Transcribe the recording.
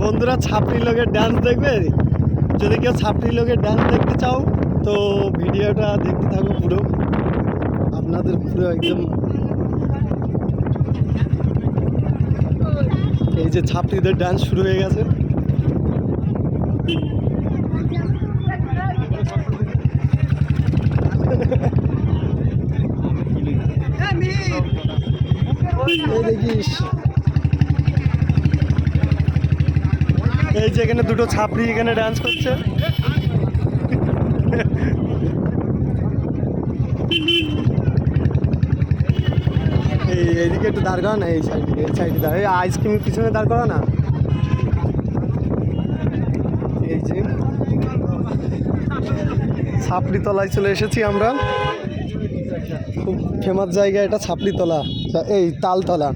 বন্ধুরা ছাপড়ি লোকের ডান্স দেখবে। যদি কেউ ছাপড়ি লোকের ডান্স দেখতে চাও তো ভিডিওটা দেখতে থাকো পুরো, আপনাদের পুরো একদম এই যে ছাপড়িদের ডান্স শুরু হয়ে গেছে। দেখিস এই যে এখানে দুটো ছাপড়ি এখানে ডান্স করছে। এইদিকে একটু দাঁড় করা না, এই সাইডে দাঁড়, এই আইসক্রিমের পিছনে দাঁড় করা না। এই যে ছাপড়ি তলায় চলে এসেছি আমরা, খুব ফেমাস জায়গা এটা ছাপড়ি তলা, এই তালতলা।